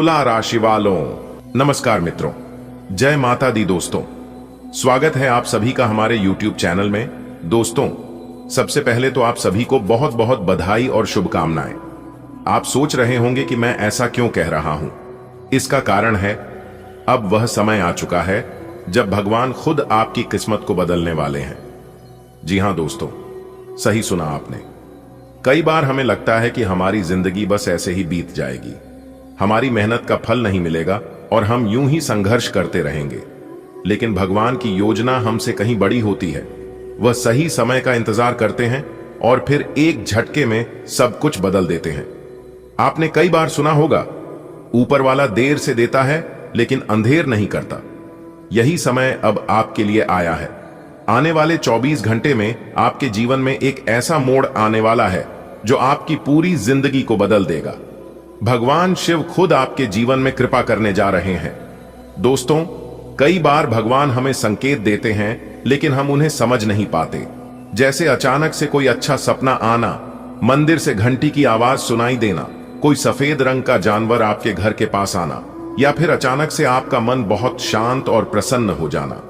तुला राशि वालों, नमस्कार मित्रों, जय माता दी। दोस्तों, स्वागत है आप सभी का हमारे YouTube चैनल में। दोस्तों, सबसे पहले तो आप सभी को बहुत बहुत बधाई और शुभकामनाएं। आप सोच रहे होंगे कि मैं ऐसा क्यों कह रहा हूं। इसका कारण है, अब वह समय आ चुका है जब भगवान खुद आपकी किस्मत को बदलने वाले हैं। जी हां दोस्तों, सही सुना आपने। कई बार हमें लगता है कि हमारी जिंदगी बस ऐसे ही बीत जाएगी, हमारी मेहनत का फल नहीं मिलेगा और हम यूं ही संघर्ष करते रहेंगे। लेकिन भगवान की योजना हमसे कहीं बड़ी होती है। वह सही समय का इंतजार करते हैं और फिर एक झटके में सब कुछ बदल देते हैं। आपने कई बार सुना होगा, ऊपर वाला देर से देता है लेकिन अंधेर नहीं करता। यही समय अब आपके लिए आया है। आने वाले 24 घंटे में आपके जीवन में एक ऐसा मोड़ आने वाला है जो आपकी पूरी जिंदगी को बदल देगा। भगवान शिव खुद आपके जीवन में कृपा करने जा रहे हैं। दोस्तों, कई बार भगवान हमें संकेत देते हैं लेकिन हम उन्हें समझ नहीं पाते। जैसे अचानक से कोई अच्छा सपना आना, मंदिर से घंटी की आवाज सुनाई देना, कोई सफेद रंग का जानवर आपके घर के पास आना, या फिर अचानक से आपका मन बहुत शांत और प्रसन्न हो जाना।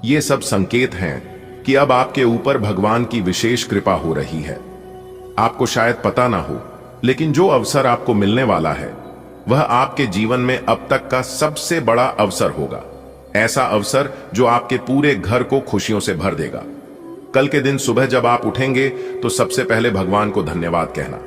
ये सब संकेत हैं कि अब आपके ऊपर भगवान की विशेष कृपा हो रही है। आपको शायद पता ना हो, लेकिन जो अवसर आपको मिलने वाला है वह आपके जीवन में अब तक का सबसे बड़ा अवसर होगा। ऐसा अवसर जो आपके पूरे घर को खुशियों से भर देगा। कल के दिन सुबह जब आप उठेंगे तो सबसे पहले भगवान को धन्यवाद कहना,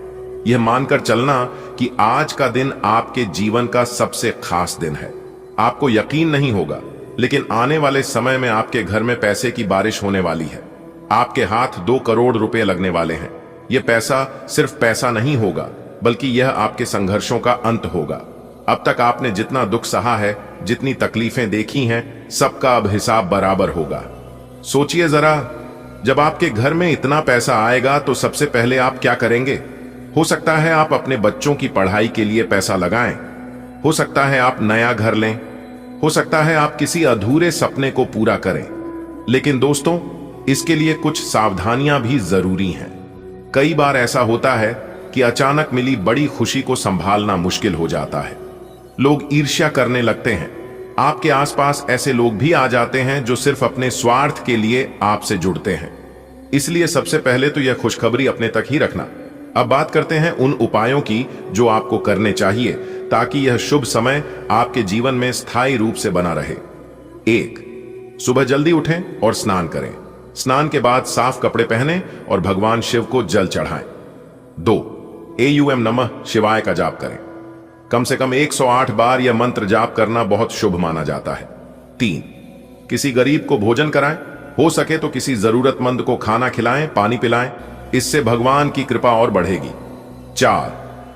यह मानकर चलना कि आज का दिन आपके जीवन का सबसे खास दिन है। आपको यकीन नहीं होगा, लेकिन आने वाले समय में आपके घर में पैसे की बारिश होने वाली है। आपके हाथ 2 करोड़ रुपए लगने वाले हैं। यह पैसा सिर्फ पैसा नहीं होगा, बल्कि यह आपके संघर्षों का अंत होगा। अब तक आपने जितना दुख सहा है, जितनी तकलीफें देखी हैं, सबका अब हिसाब बराबर होगा। सोचिए जरा, जब आपके घर में इतना पैसा आएगा तो सबसे पहले आप क्या करेंगे? हो सकता है आप अपने बच्चों की पढ़ाई के लिए पैसा लगाएं, हो सकता है आप नया घर लें, हो सकता है आप किसी अधूरे सपने को पूरा करें। लेकिन दोस्तों, इसके लिए कुछ सावधानियां भी जरूरी हैं। कई बार ऐसा होता है कि अचानक मिली बड़ी खुशी को संभालना मुश्किल हो जाता है। लोग ईर्ष्या करने लगते हैं। आपके आसपास ऐसे लोग भी आ जाते हैं जो सिर्फ अपने स्वार्थ के लिए आपसे जुड़ते हैं। इसलिए सबसे पहले तो यह खुशखबरी अपने तक ही रखना। अब बात करते हैं उन उपायों की जो आपको करने चाहिए ताकि यह शुभ समय आपके जीवन में स्थायी रूप से बना रहे। 1. सुबह जल्दी उठें और स्नान करें। स्नान के बाद साफ कपड़े पहनें और भगवान शिव को जल चढ़ाएं। 2. AUM नमः शिवाय का जाप करें। कम से कम 108 बार यह मंत्र जाप करना बहुत शुभ माना जाता है। 3. किसी गरीब को भोजन कराएं। हो सके तो किसी जरूरतमंद को खाना खिलाएं, पानी पिलाएं। इससे भगवान की कृपा और बढ़ेगी। 4.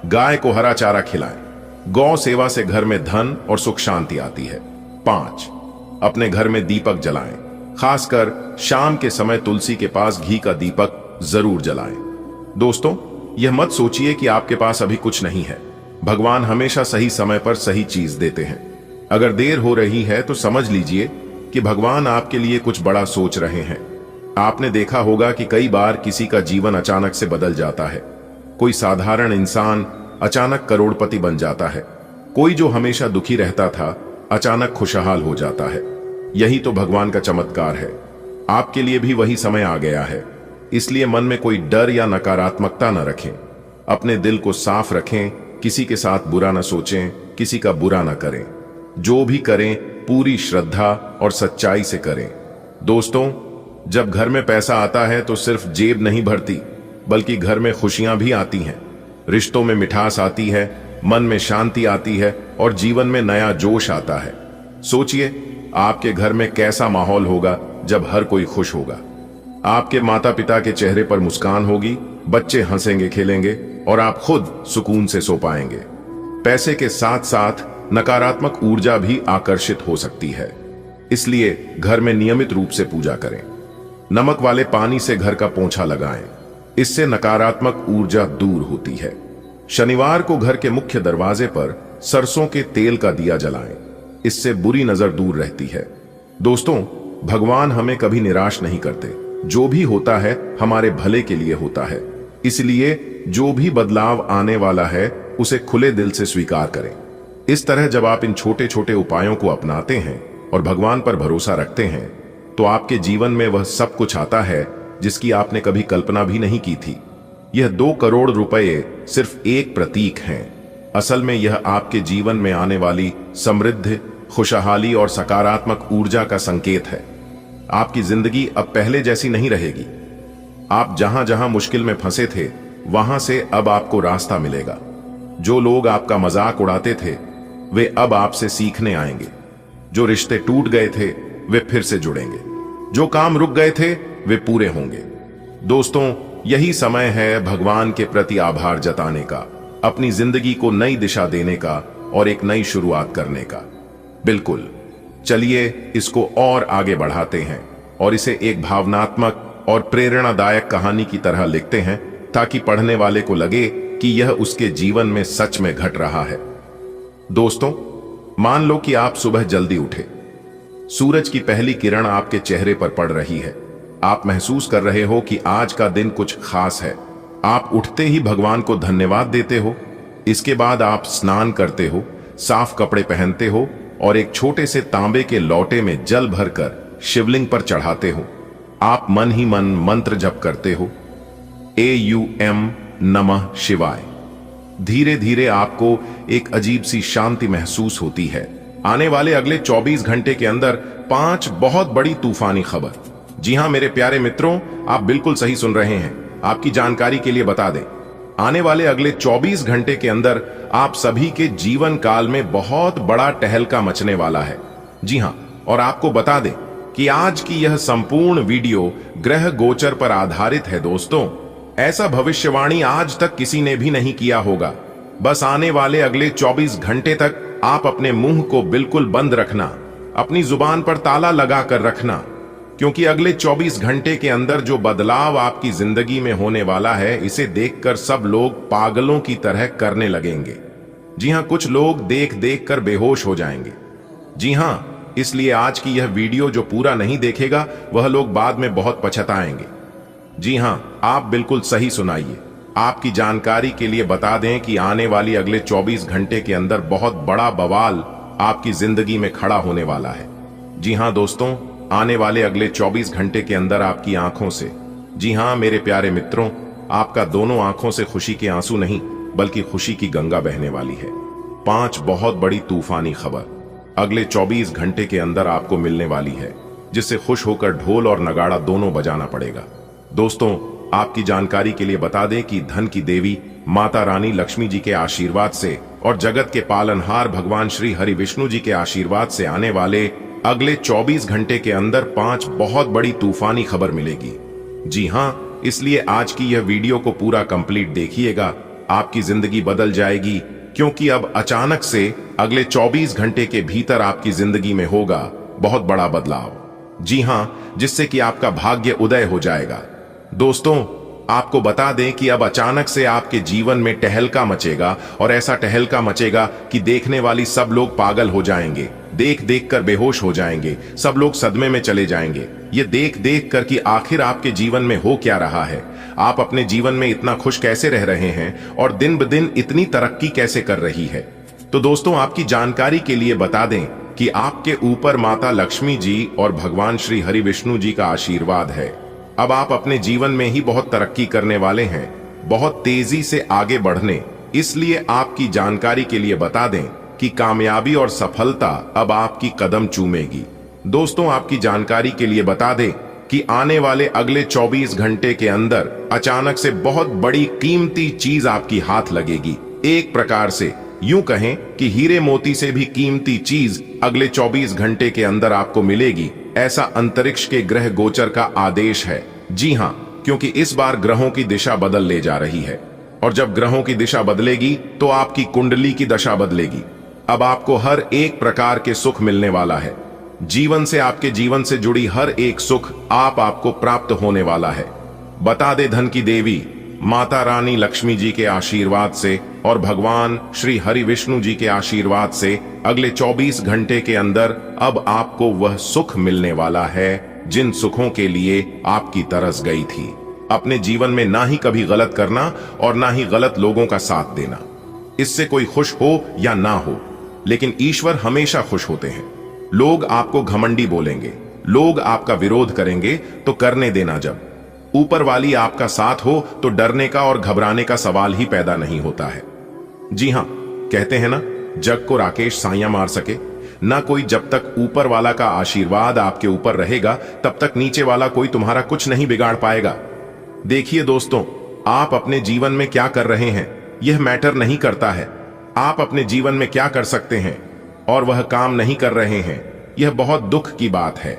गाय को हरा चारा खिलाएं। गौ सेवा से घर में धन और सुख शांति आती है। 5. अपने घर में दीपक जलाएं। खासकर शाम के समय तुलसी के पास घी का दीपक जरूर जलाएं। दोस्तों, यह मत सोचिए कि आपके पास अभी कुछ नहीं है। भगवान हमेशा सही समय पर सही चीज देते हैं। अगर देर हो रही है तो समझ लीजिए कि भगवान आपके लिए कुछ बड़ा सोच रहे हैं। आपने देखा होगा कि कई बार किसी का जीवन अचानक से बदल जाता है। कोई साधारण इंसान अचानक करोड़पति बन जाता है। कोई जो हमेशा दुखी रहता था अचानक खुशहाल हो जाता है। यही तो भगवान का चमत्कार है। आपके लिए भी वही समय आ गया है। इसलिए मन में कोई डर या नकारात्मकता न रखें। अपने दिल को साफ रखें। किसी के साथ बुरा न सोचें, किसी का बुरा न करें। जो भी करें पूरी श्रद्धा और सच्चाई से करें। दोस्तों, जब घर में पैसा आता है तो सिर्फ जेब नहीं भरती, बल्कि घर में खुशियां भी आती हैं। रिश्तों में मिठास आती है, मन में शांति आती है और जीवन में नया जोश आता है। सोचिए, आपके घर में कैसा माहौल होगा जब हर कोई खुश होगा। आपके माता पिता के चेहरे पर मुस्कान होगी, बच्चे हंसेंगे खेलेंगे और आप खुद सुकून से सो पाएंगे। पैसे के साथ साथ नकारात्मक ऊर्जा भी आकर्षित हो सकती है। इसलिए घर में नियमित रूप से पूजा करें। नमक वाले पानी से घर का पोंछा लगाएं। इससे नकारात्मक ऊर्जा दूर होती है। शनिवार को घर के मुख्य दरवाजे पर सरसों के तेल का दिया जलाएं। इससे बुरी नजर दूर रहती है। दोस्तों, भगवान हमें कभी निराश नहीं करते। जो भी होता है हमारे भले के लिए होता है। इसलिए जो भी बदलाव आने वाला है उसे खुले दिल से स्वीकार करें। इस तरह जब आप इन छोटे छोटे उपायों को अपनाते हैं और भगवान पर भरोसा रखते हैं तो आपके जीवन में वह सब कुछ आता है जिसकी आपने कभी कल्पना भी नहीं की थी। यह 2 करोड़ रुपए सिर्फ एक प्रतीक हैं। असल में यह आपके जीवन में आने वाली समृद्धि, खुशहाली और सकारात्मक ऊर्जा का संकेत है। आपकी जिंदगी अब पहले जैसी नहीं रहेगी। आप जहां जहां मुश्किल में फंसे थे वहां से अब आपको रास्ता मिलेगा। जो लोग आपका मजाक उड़ाते थे वे अब आपसे सीखने आएंगे। जो रिश्ते टूट गए थे वे फिर से जुड़ेंगे। जो काम रुक गए थे वे पूरे होंगे। दोस्तों, यही समय है भगवान के प्रति आभार जताने का, अपनी जिंदगी को नई दिशा देने का और एक नई शुरुआत करने का। बिल्कुल, चलिए इसको और आगे बढ़ाते हैं और इसे एक भावनात्मक और प्रेरणादायक कहानी की तरह लिखते हैं ताकि पढ़ने वाले को लगे कि यह उसके जीवन में सच में घट रहा है। दोस्तों, मान लो कि आप सुबह जल्दी उठे। सूरज की पहली किरण आपके चेहरे पर पड़ रही है। आप महसूस कर रहे हो कि आज का दिन कुछ खास है। आप उठते ही भगवान को धन्यवाद देते हो। इसके बाद आप स्नान करते हो, साफ कपड़े पहनते हो और एक छोटे से तांबे के लोटे में जल भरकर शिवलिंग पर चढ़ाते हो। आप मन ही मन मंत्र जप करते हो, AUM नमः शिवाय। धीरे धीरे आपको एक अजीब सी शांति महसूस होती है। आने वाले अगले 24 घंटे के अंदर 5 बहुत बड़ी तूफानी खबर। जी हां मेरे प्यारे मित्रों, आप बिल्कुल सही सुन रहे हैं। आपकी जानकारी के लिए बता दें, आने वाले अगले 24 घंटे के अंदर आप सभी के जीवन काल में बहुत बड़ा टहलका मचने वाला है। जी हां, और आपको बता दें कि आज की यह संपूर्ण वीडियो ग्रह गोचर पर आधारित है। दोस्तों, ऐसा भविष्यवाणी आज तक किसी ने भी नहीं किया होगा। बस आने वाले अगले 24 घंटे तक आप अपने मुंह को बिल्कुल बंद रखना, अपनी जुबान पर ताला लगा कर रखना, क्योंकि अगले 24 घंटे के अंदर जो बदलाव आपकी जिंदगी में होने वाला है, इसे देखकर सब लोग पागलों की तरह करने लगेंगे। जी हां, कुछ लोग देख देख कर बेहोश हो जाएंगे। जी हां, इसलिए आज की यह वीडियो जो पूरा नहीं देखेगा वह लोग बाद में बहुत पछताएंगे। जी हां, आप बिल्कुल सही सुनाइए। आपकी जानकारी के लिए बता दें कि आने वाली अगले 24 घंटे के अंदर बहुत बड़ा बवाल आपकी जिंदगी में खड़ा होने वाला है। जी हां दोस्तों, आने वाले अगले 24 घंटे के अंदर आपकी आंखों से, जी हां मेरे प्यारे मित्रों, आपका दोनों आंखों से खुशी के आंसू नहीं बल्कि खुशी की गंगा बहने वाली है। 5 बहुत बड़ी तूफानी खबर अगले 24 घंटे के अंदर आपको मिलने वाली है, जिससे खुश होकर ढोल और नगाड़ा दोनों बजाना पड़ेगा। दोस्तों, आपकी जानकारी के लिए बता दें कि धन की देवी माता रानी लक्ष्मी जी के आशीर्वाद से और जगत के पालनहार भगवान श्री हरि विष्णु जी के आशीर्वाद से आने वाले अगले 24 घंटे के अंदर 5 बहुत बड़ी तूफानी खबर मिलेगी। जी हां, इसलिए आज की यह वीडियो को पूरा कंप्लीट देखिएगा। आपकी जिंदगी बदल जाएगी, क्योंकि अब अचानक से अगले 24 घंटे के भीतर आपकी जिंदगी में होगा बहुत बड़ा बदलाव। जी हां, जिससे कि आपका भाग्य उदय हो जाएगा। दोस्तों, आपको बता दें कि अब अचानक से आपके जीवन में टहलका मचेगा, और ऐसा टहलका मचेगा कि देखने वाली सब लोग पागल हो जाएंगे, देख देख कर बेहोश हो जाएंगे, सब लोग सदमे में चले जाएंगे, ये देख देख कर कि आखिर आपके जीवन में हो क्या रहा है, आप अपने जीवन में इतना खुश कैसे रह रहे हैं और दिन ब दिन इतनी तरक्की कैसे कर रही है। तो दोस्तों, आपकी जानकारी के लिए बता दें कि आपके ऊपर माता लक्ष्मी जी और भगवान श्री हरि विष्णु जी का आशीर्वाद है। अब आप अपने जीवन में ही बहुत तरक्की करने वाले हैं, बहुत तेजी से आगे बढ़ने। इसलिए आपकी जानकारी के लिए बता दें कि कामयाबी और सफलता अब आपकी कदम चूमेगी। दोस्तों, आपकी जानकारी के लिए बता दें कि आने वाले अगले 24 घंटे के अंदर अचानक से बहुत बड़ी कीमती चीज आपकी हाथ लगेगी। एक प्रकार से यूं कहें कि हीरे मोती से भी कीमती चीज अगले 24 घंटे के अंदर आपको मिलेगी, ऐसा अंतरिक्ष के ग्रह गोचर का आदेश है। जी हां, क्योंकि इस बार ग्रहों की दिशा बदल ले जा रही है, और जब ग्रहों की दिशा बदलेगी तो आपकी कुंडली की दशा बदलेगी। अब आपको हर एक प्रकार के सुख मिलने वाला है। जीवन से, आपके जीवन से जुड़ी हर एक सुख आपको प्राप्त होने वाला है। बता दे धन की देवी माता रानी लक्ष्मी जी के आशीर्वाद से और भगवान श्री हरि विष्णु जी के आशीर्वाद से अगले 24 घंटे के अंदर अब आपको वह सुख मिलने वाला है जिन सुखों के लिए आपकी तरस गई थी। अपने जीवन में ना ही कभी गलत करना और ना ही गलत लोगों का साथ देना। इससे कोई खुश हो या ना हो, लेकिन ईश्वर हमेशा खुश होते हैं। लोग आपको घमंडी बोलेंगे, लोग आपका विरोध करेंगे, तो करने देना। जब ऊपर वाली आपका साथ हो तो डरने का और घबराने का सवाल ही पैदा नहीं होता है। जी हां, कहते हैं ना, जग को राकेश साइयां मार सके ना कोई। जब तक ऊपर वाला का आशीर्वाद आपके ऊपर रहेगा तब तक नीचे वाला कोई तुम्हारा कुछ नहीं बिगाड़ पाएगा। देखिए दोस्तों, आप अपने जीवन में क्या कर रहे हैं यह मैटर नहीं करता है। आप अपने जीवन में क्या कर सकते हैं और वह काम नहीं कर रहे हैं, यह बहुत दुख की बात है।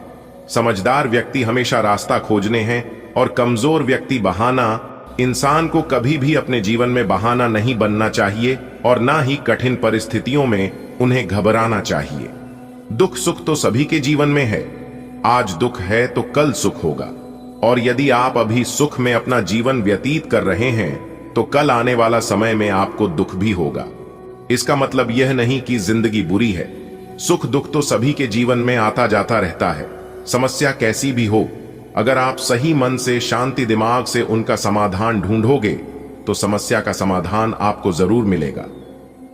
समझदार व्यक्ति हमेशा रास्ता खोजने हैं और कमजोर व्यक्ति बहाना। इंसान को कभी भी अपने जीवन में बहाना नहीं बनना चाहिए और ना ही कठिन परिस्थितियों में उन्हें घबराना चाहिए। दुख सुख तो सभी के जीवन में है। आज दुख है तो कल सुख होगा, और यदि आप अभी सुख में अपना जीवन व्यतीत कर रहे हैं तो कल आने वाला समय में आपको दुख भी होगा। इसका मतलब यह नहीं कि जिंदगी बुरी है। सुख दुख तो सभी के जीवन में आता जाता रहता है। समस्या कैसी भी हो, अगर आप सही मन से शांति दिमाग से उनका समाधान ढूंढोगे तो समस्या का समाधान आपको जरूर मिलेगा।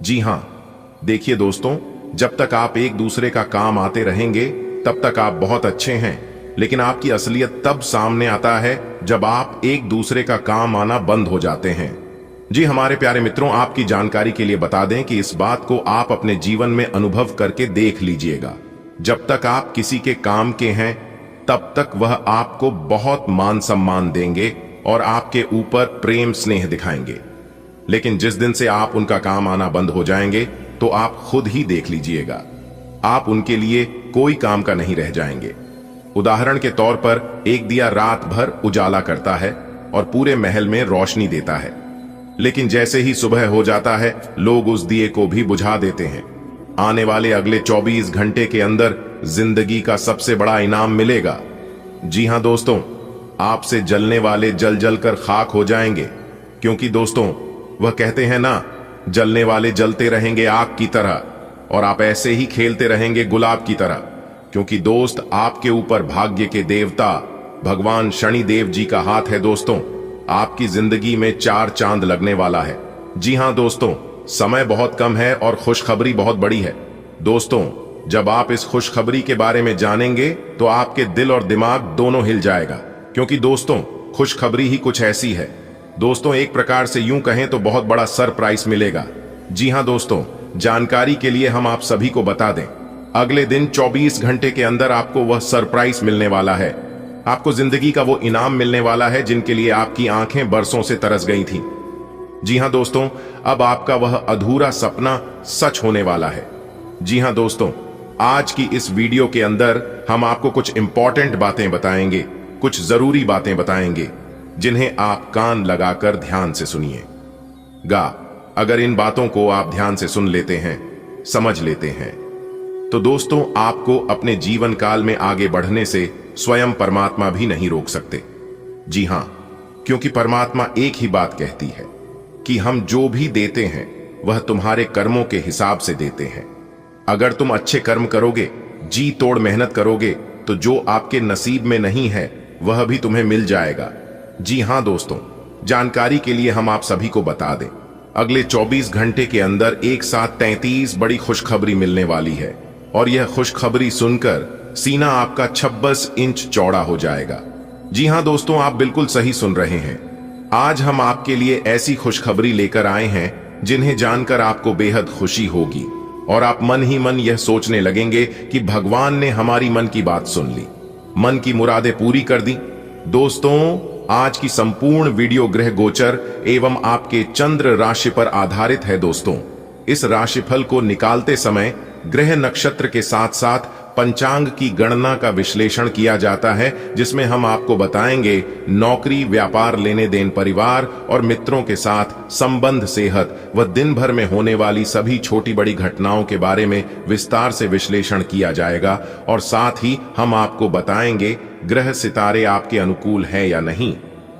जी हां, देखिए दोस्तों, जब तक आप एक दूसरे का काम आते रहेंगे तब तक आप बहुत अच्छे हैं, लेकिन आपकी असलियत तब सामने आता है जब आप एक दूसरे का काम आना बंद हो जाते हैं। जी हमारे प्यारे मित्रों, आपकी जानकारी के लिए बता दें कि इस बात को आप अपने जीवन में अनुभव करके देख लीजिएगा। जब तक आप किसी के काम के हैं तब तक वह आपको बहुत मान सम्मान देंगे और आपके ऊपर प्रेम स्नेह दिखाएंगे, लेकिन जिस दिन से आप उनका काम आना बंद हो जाएंगे तो आप खुद ही देख लीजिएगा, आप उनके लिए कोई काम का नहीं रह जाएंगे। उदाहरण के तौर पर एक दिया रात भर उजाला करता है और पूरे महल में रोशनी देता है, लेकिन जैसे ही सुबह हो जाता है लोग उस दिए को भी बुझा देते हैं। आने वाले अगले 24 घंटे के अंदर जिंदगी का सबसे बड़ा इनाम मिलेगा। जी हां दोस्तों, आपसे जलने वाले जल जल कर खाक हो जाएंगे, क्योंकि दोस्तों वह कहते हैं ना, जलने वाले जलते रहेंगे आग की तरह और आप ऐसे ही खेलते रहेंगे गुलाब की तरह, क्योंकि दोस्त आपके ऊपर भाग्य के देवता भगवान शनि देव जी का हाथ है। दोस्तों, आपकी जिंदगी में 4 चांद लगने वाला है। जी हां दोस्तों, समय बहुत कम है और खुशखबरी बहुत बड़ी है। दोस्तों, जब आप इस खुशखबरी के बारे में जानेंगे तो आपके दिल और दिमाग दोनों हिल जाएगा, क्योंकि दोस्तों खुशखबरी ही कुछ ऐसी है। दोस्तों, एक प्रकार से यूं कहें तो बहुत बड़ा सरप्राइज मिलेगा। जी हां दोस्तों, जानकारी के लिए हम आप सभी को बता दें, अगले दिन 24 घंटे के अंदर आपको वह सरप्राइज मिलने वाला है। आपको जिंदगी का वो इनाम मिलने वाला है जिनके लिए आपकी आंखें बरसों से तरस गई थीं। जी हां दोस्तों, अब आपका वह अधूरा सपना सच होने वाला है। जी हां दोस्तों, आज की इस वीडियो के अंदर हम आपको कुछ इंपॉर्टेंट बातें बताएंगे, कुछ जरूरी बातें बताएंगे, जिन्हें आप कान लगाकर ध्यान से सुनिएगा। अगर इन बातों को आप ध्यान से सुन लेते हैं, समझ लेते हैं, तो दोस्तों आपको अपने जीवन काल में आगे बढ़ने से स्वयं परमात्मा भी नहीं रोक सकते। जी हां, क्योंकि परमात्मा एक ही बात कहती है कि हम जो भी देते हैं वह तुम्हारे कर्मों के हिसाब से देते हैं। अगर तुम अच्छे कर्म करोगे, जी तोड़ मेहनत करोगे, तो जो आपके नसीब में नहीं है वह भी तुम्हें मिल जाएगा। जी हां दोस्तों, जानकारी के लिए हम आप सभी को बता दें, अगले 24 घंटे के अंदर एक साथ 33 बड़ी खुशखबरी मिलने वाली है, और यह खुशखबरी सुनकर सीना आपका 26 इंच चौड़ा हो जाएगा। जी हां दोस्तों, आप बिल्कुल सही सुन रहे हैं। आज हम आपके लिए ऐसी खुशखबरी लेकर आए हैं जिन्हें जानकर आपको बेहद खुशी होगी और आप मन ही मन यह सोचने लगेंगे कि भगवान ने हमारी मन की बात सुन ली, मन की मुरादें पूरी कर दी। दोस्तों, आज की संपूर्ण वीडियो ग्रह गोचर एवं आपके चंद्र राशि पर आधारित है। दोस्तों, इस राशिफल को निकालते समय ग्रह नक्षत्र के साथ साथ पंचांग की गणना का विश्लेषण किया जाता है, जिसमें हम आपको बताएंगे नौकरी, व्यापार, लेने देन, परिवार और मित्रों के साथ संबंध, सेहत व दिन भर में होने वाली सभी छोटी बड़ी घटनाओं के बारे में विस्तार से विश्लेषण किया जाएगा। और साथ ही हम आपको बताएंगे ग्रह सितारे आपके अनुकूल है या नहीं,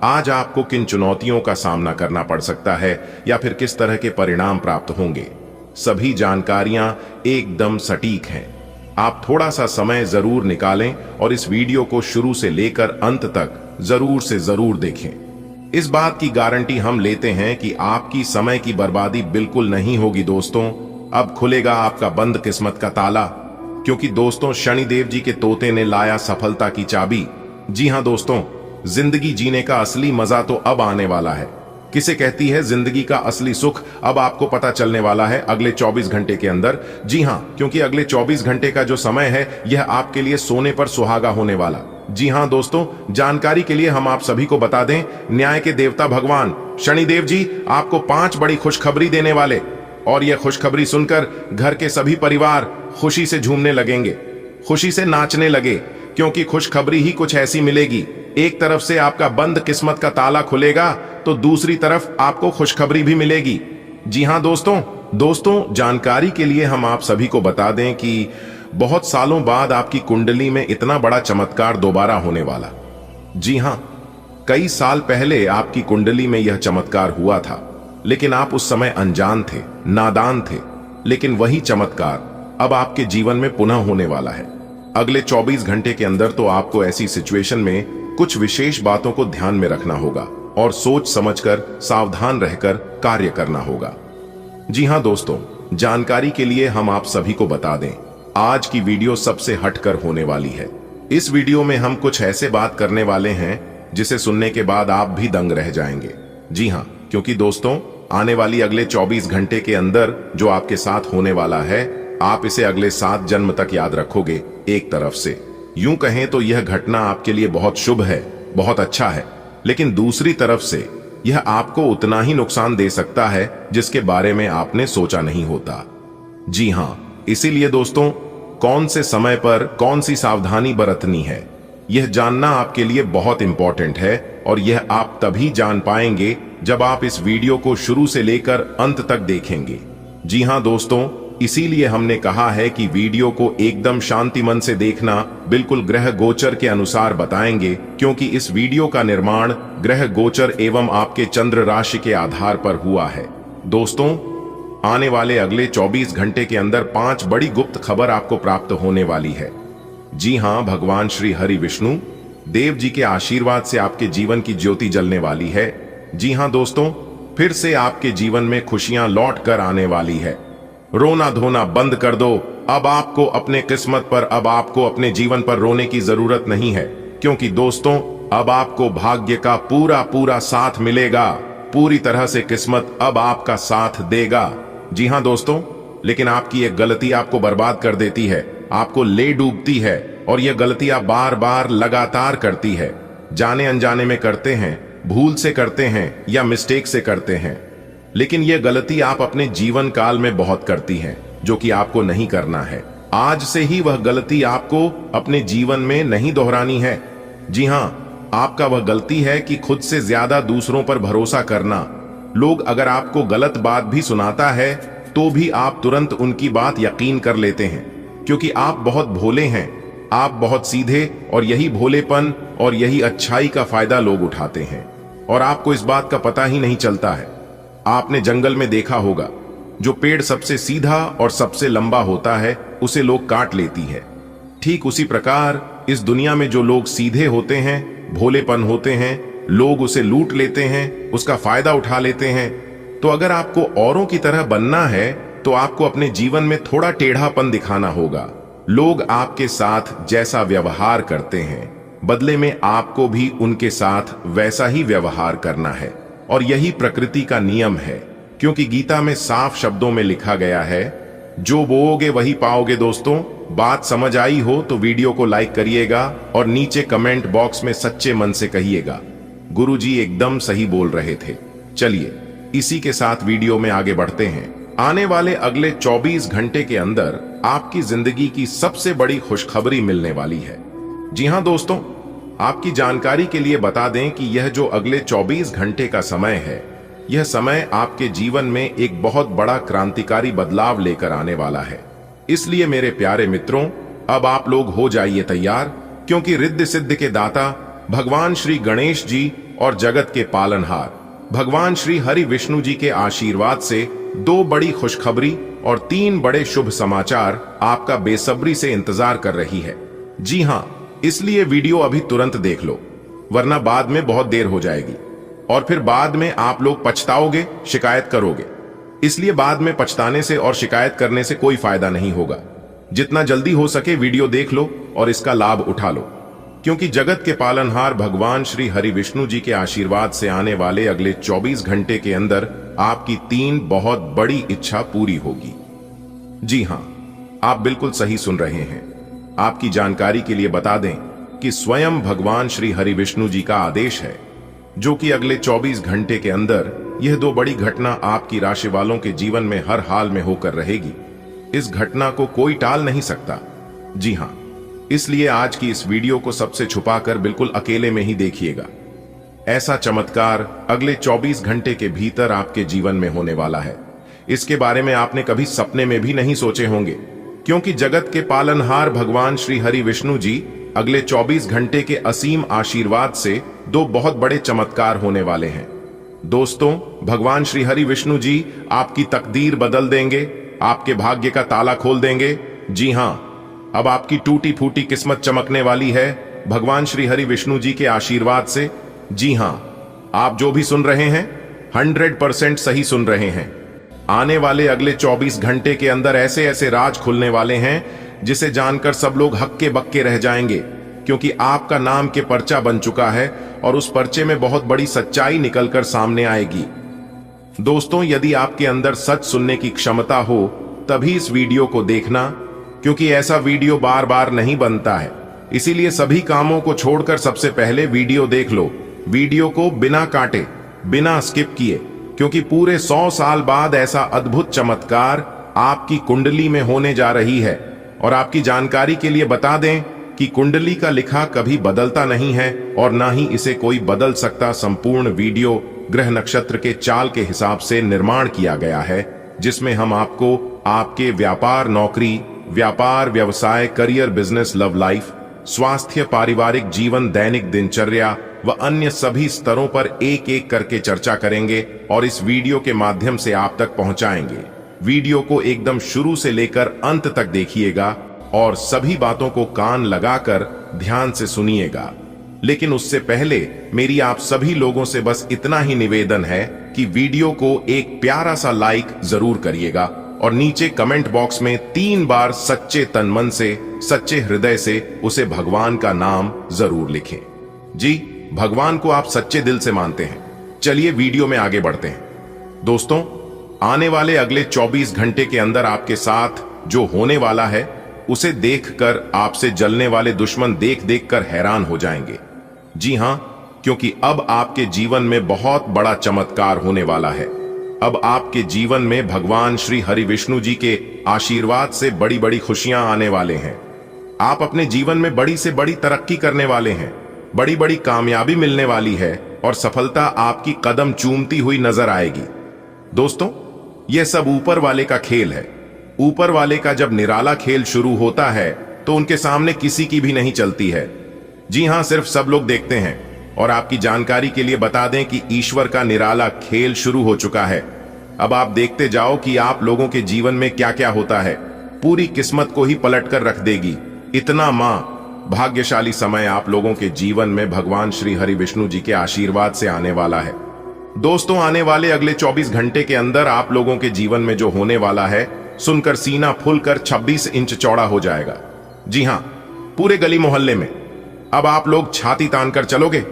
आज आपको किन चुनौतियों का सामना करना पड़ सकता है या फिर किस तरह के परिणाम प्राप्त होंगे। सभी जानकारियां एकदम सटीक हैं। आप थोड़ा सा समय जरूर निकालें और इस वीडियो को शुरू से लेकर अंत तक जरूर से जरूर देखें। इस बात की गारंटी हम लेते हैं कि आपकी समय की बर्बादी बिल्कुल नहीं होगी। दोस्तों, अब खुलेगा आपका बंद किस्मत का ताला, क्योंकि दोस्तों शनिदेव जी के तोते ने लाया सफलता की चाबी। जी हां दोस्तों, जिंदगी जीने का असली मजा तो अब आने वाला है। किसे कहती है जिंदगी का असली सुख, अब आपको पता चलने वाला है अगले 24 घंटे के अंदर। जी हां, क्योंकि अगले 24 घंटे का जो समय है यह आपके लिए सोने पर सुहागा होने वाला। जी हां दोस्तों, जानकारी के लिए हम आप सभी को बता दें, न्याय के देवता भगवान शनिदेव जी आपको 5 बड़ी खुशखबरी देने वाले, और यह खुशखबरी सुनकर घर के सभी परिवार खुशी से झूमने लगेंगे, खुशी से नाचने लगे, क्योंकि खुशखबरी ही कुछ ऐसी मिलेगी। एक तरफ से आपका बंद किस्मत का ताला खुलेगा तो दूसरी तरफ आपको खुशखबरी भी मिलेगी। जी हां दोस्तों, जानकारी के लिए हम आप सभी को बता दें कि बहुत सालों बाद आपकी कुंडली में इतना बड़ा चमत्कार दोबारा होने वाला। जी हां, कई साल पहले आपकी कुंडली में यह चमत्कार हुआ था, लेकिन आप उस समय अनजान थे, नादान थे। लेकिन वही चमत्कार अब आपके जीवन में पुनः होने वाला है। अगले 24 घंटे के अंदर तो आपको ऐसी सिचुएशन में कुछ विशेष बातों को ध्यान में रखना होगा और सोच समझकर सावधान रहकर कार्य करना होगा। जी हां दोस्तों, जानकारी के लिए हम आप सभी को बता दें, आज की वीडियो सबसे हटकर होने वाली है। इस वीडियो में हम कुछ ऐसे बात करने वाले हैं जिसे सुनने के बाद आप भी दंग रह जाएंगे। जी हां, क्योंकि दोस्तों आने वाली अगले 24 घंटे के अंदर जो आपके साथ होने वाला है, आप इसे अगले 7 जन्म तक याद रखोगे। एक तरफ से यूं कहें तो यह घटना आपके लिए बहुत शुभ है, बहुत अच्छा है, लेकिन दूसरी तरफ से यह आपको उतना ही नुकसान दे सकता है जिसके बारे में आपने सोचा नहीं होता। जी हां, इसीलिए दोस्तों कौन से समय पर कौन सी सावधानी बरतनी है, यह जानना आपके लिए बहुत इंपॉर्टेंट है, और यह आप तभी जान पाएंगे जब आप इस वीडियो को शुरू से लेकर अंत तक देखेंगे। जी हां दोस्तों, इसीलिए हमने कहा है कि वीडियो को एकदम शांति मन से देखना, बिल्कुल ग्रह गोचर के अनुसार बताएंगे, क्योंकि इस वीडियो का निर्माण ग्रह गोचर एवं आपके चंद्र राशि के आधार पर हुआ है। दोस्तों आने वाले अगले 24 घंटे के अंदर 5 बड़ी गुप्त खबर आपको प्राप्त होने वाली है। जी हां, भगवान श्री हरि विष्णु देव जी के आशीर्वाद से आपके जीवन की ज्योति जलने वाली है। जी हां दोस्तों, फिर से आपके जीवन में खुशियां लौट कर आने वाली है। रोना धोना बंद कर दो। अब आपको अपने किस्मत पर, अब आपको अपने जीवन पर रोने की जरूरत नहीं है, क्योंकि दोस्तों अब आपको भाग्य का पूरा साथ मिलेगा। पूरी तरह से किस्मत अब आपका साथ देगा। जी हां दोस्तों, लेकिन आपकी एक गलती आपको बर्बाद कर देती है, आपको ले डूबती है, और यह गलतियां बार बार लगातार करती है। जाने अनजाने में करते हैं, भूल से करते हैं या मिस्टेक से करते हैं, लेकिन यह गलती आप अपने जीवन काल में बहुत करती हैं, जो कि आपको नहीं करना है। आज से ही वह गलती आपको अपने जीवन में नहीं दोहरानी है। जी हां, आपका वह गलती है कि खुद से ज्यादा दूसरों पर भरोसा करना। लोग अगर आपको गलत बात भी सुनाता है तो भी आप तुरंत उनकी बात यकीन कर लेते हैं, क्योंकि आप बहुत भोले हैं, आप बहुत सीधे, और यही भोलेपन और यही अच्छाई का फायदा लोग उठाते हैं, और आपको इस बात का पता ही नहीं चलता है। आपने जंगल में देखा होगा, जो पेड़ सबसे सीधा और सबसे लंबा होता है उसे लोग काट लेती है। ठीक उसी प्रकार इस दुनिया में जो लोग सीधे होते हैं, भोलेपन होते हैं, लोग उसे लूट लेते हैं, उसका फायदा उठा लेते हैं। तो अगर आपको औरों की तरह बनना है तो आपको अपने जीवन में थोड़ा टेढ़ापन दिखाना होगा। लोग आपके साथ जैसा व्यवहार करते हैं, बदले में आपको भी उनके साथ वैसा ही व्यवहार करना है, और यही प्रकृति का नियम है, क्योंकि गीता में साफ शब्दों में लिखा गया है, जो बोओगे वही पाओगे। दोस्तों बात समझ आई हो तो वीडियो को लाइक करिएगा और नीचे कमेंट बॉक्स में सच्चे मन से कहिएगा, गुरुजी एकदम सही बोल रहे थे। चलिए इसी के साथ वीडियो में आगे बढ़ते हैं। आने वाले अगले 24 घंटे के अंदर आपकी जिंदगी की सबसे बड़ी खुशखबरी मिलने वाली है। जी हां दोस्तों, आपकी जानकारी के लिए बता दें कि यह जो अगले 24 घंटे का समय है, यह समय आपके जीवन में एक बहुत बड़ा क्रांतिकारी बदलाव लेकर आने वाला है। इसलिए मेरे प्यारे मित्रों, अब आप लोग हो जाइए तैयार, क्योंकि रिद्धि सिद्धि के दाता भगवान श्री गणेश जी और जगत के पालनहार भगवान श्री हरि विष्णु जी के आशीर्वाद से 2 बड़ी खुशखबरी और 3 बड़े शुभ समाचार आपका बेसब्री से इंतजार कर रही है। जी हां, इसलिए वीडियो अभी तुरंत देख लो, वरना बाद में बहुत देर हो जाएगी और फिर बाद में आप लोग पछताओगे, शिकायत करोगे। इसलिए बाद में पछताने से और शिकायत करने से कोई फायदा नहीं होगा। जितना जल्दी हो सके वीडियो देख लो और इसका लाभ उठा लो, क्योंकि जगत के पालनहार भगवान श्री हरि विष्णु जी के आशीर्वाद से आने वाले अगले 24 घंटे के अंदर आपकी 3 बहुत बड़ी इच्छा पूरी होगी। जी हां, आप बिल्कुल सही सुन रहे हैं। आपकी जानकारी के लिए बता दें कि स्वयं भगवान श्री हरि विष्णु जी का आदेश है, जो कि अगले 24 घंटे के अंदर यह 2 बड़ी घटना आपकी राशि वालों के जीवन में हर हाल में होकर रहेगी। इस घटना को कोई टाल नहीं सकता। जी हां, इसलिए आज की इस वीडियो को सबसे छुपाकर बिल्कुल अकेले में ही देखिएगा। ऐसा चमत्कार अगले 24 घंटे के भीतर आपके जीवन में होने वाला है। इसके बारे में आपने कभी सपने में भी नहीं सोचे होंगे, क्योंकि जगत के पालनहार भगवान श्री हरि विष्णु जी अगले 24 घंटे के असीम आशीर्वाद से 2 बहुत बड़े चमत्कार होने वाले हैं। दोस्तों, भगवान श्री हरि विष्णु जी आपकी तकदीर बदल देंगे, आपके भाग्य का ताला खोल देंगे। जी हां, अब आपकी टूटी फूटी किस्मत चमकने वाली है भगवान श्री हरि विष्णु जी के आशीर्वाद से। जी हां, आप जो भी सुन रहे हैं 100% सही सुन रहे हैं। आने वाले अगले 24 घंटे के अंदर ऐसे ऐसे राज खुलने वाले हैं जिसे जानकर सब लोग हक्के बक्के रह जाएंगे, क्योंकि आपका नाम के पर्चा बन चुका है और उस पर्चे में बहुत बड़ी सच्चाई निकलकर सामने आएगी। दोस्तों, यदि आपके अंदर सच सुनने की क्षमता हो तभी इस वीडियो को देखना, क्योंकि ऐसा वीडियो बार बार नहीं बनता है। इसीलिए सभी कामों को छोड़कर सबसे पहले वीडियो देख लो। वीडियो को बिना काटे, बिना स्किप किए, क्योंकि पूरे 100 साल बाद ऐसा अद्भुत चमत्कार आपकी कुंडली में होने जा रही है। और आपकी जानकारी के लिए बता दें कि कुंडली का लिखा कभी बदलता नहीं है और ना ही इसे कोई बदल सकता। संपूर्ण वीडियो ग्रह नक्षत्र के चाल के हिसाब से निर्माण किया गया है, जिसमें हम आपको आपके व्यापार, नौकरी, व्यापार, व्यवसाय, करियर, बिजनेस, लव लाइफ, स्वास्थ्य, पारिवारिक जीवन, दैनिक दिनचर्या व अन्य सभी स्तरों पर एक एक करके चर्चा करेंगे और इस वीडियो के माध्यम से आप तक पहुंचाएंगे। वीडियो को एकदम शुरू से लेकर अंत तक देखिएगा और सभी बातों को कान लगाकर ध्यान से सुनिएगा। लेकिन उससे पहले मेरी आप सभी लोगों से बस इतना ही निवेदन है कि वीडियो को एक प्यारा सा लाइक जरूर करिएगा और नीचे कमेंट बॉक्स में 3 बार सच्चे तन मन से, सच्चे हृदय से उसे भगवान का नाम जरूर लिखें। जी, भगवान को आप सच्चे दिल से मानते हैं। चलिए वीडियो में आगे बढ़ते हैं। दोस्तों, आने वाले अगले 24 घंटे के अंदर आपके साथ जो होने वाला है उसे देखकर आपसे जलने वाले दुश्मन देख देख कर हैरान हो जाएंगे। जी हां, क्योंकि अब आपके जीवन में बहुत बड़ा चमत्कार होने वाला है। अब आपके जीवन में भगवान श्री हरि विष्णु जी के आशीर्वाद से बड़ी बड़ी खुशियां आने वाले हैं। आप अपने जीवन में बड़ी से बड़ी तरक्की करने वाले हैं, बड़ी बड़ी कामयाबी मिलने वाली है और सफलता आपकी कदम चूमती हुई नजर आएगी। दोस्तों, यह सब ऊपर वाले का खेल है। ऊपर वाले का जब निराला खेल शुरू होता है तो उनके सामने किसी की भी नहीं चलती है। जी हां, सिर्फ सब लोग देखते हैं। और आपकी जानकारी के लिए बता दें कि ईश्वर का निराला खेल शुरू हो चुका है। अब आप देखते जाओ कि आप लोगों के जीवन में क्या क्या होता है। पूरी किस्मत को ही पलट कर रख देगी। इतना भाग्यशाली समय आप लोगों के जीवन में भगवान श्री हरि विष्णु जी के आशीर्वाद से आने वाला है। दोस्तों, आने वाले अगले 24 घंटे के अंदर आप लोगों के जीवन में जो होने वाला है, सुनकर सीना फूलकर 26 इंच चौड़ा हो जाएगा। जी हां, पूरे गली मोहल्ले में अब आप लोग छाती तान कर चलोगे।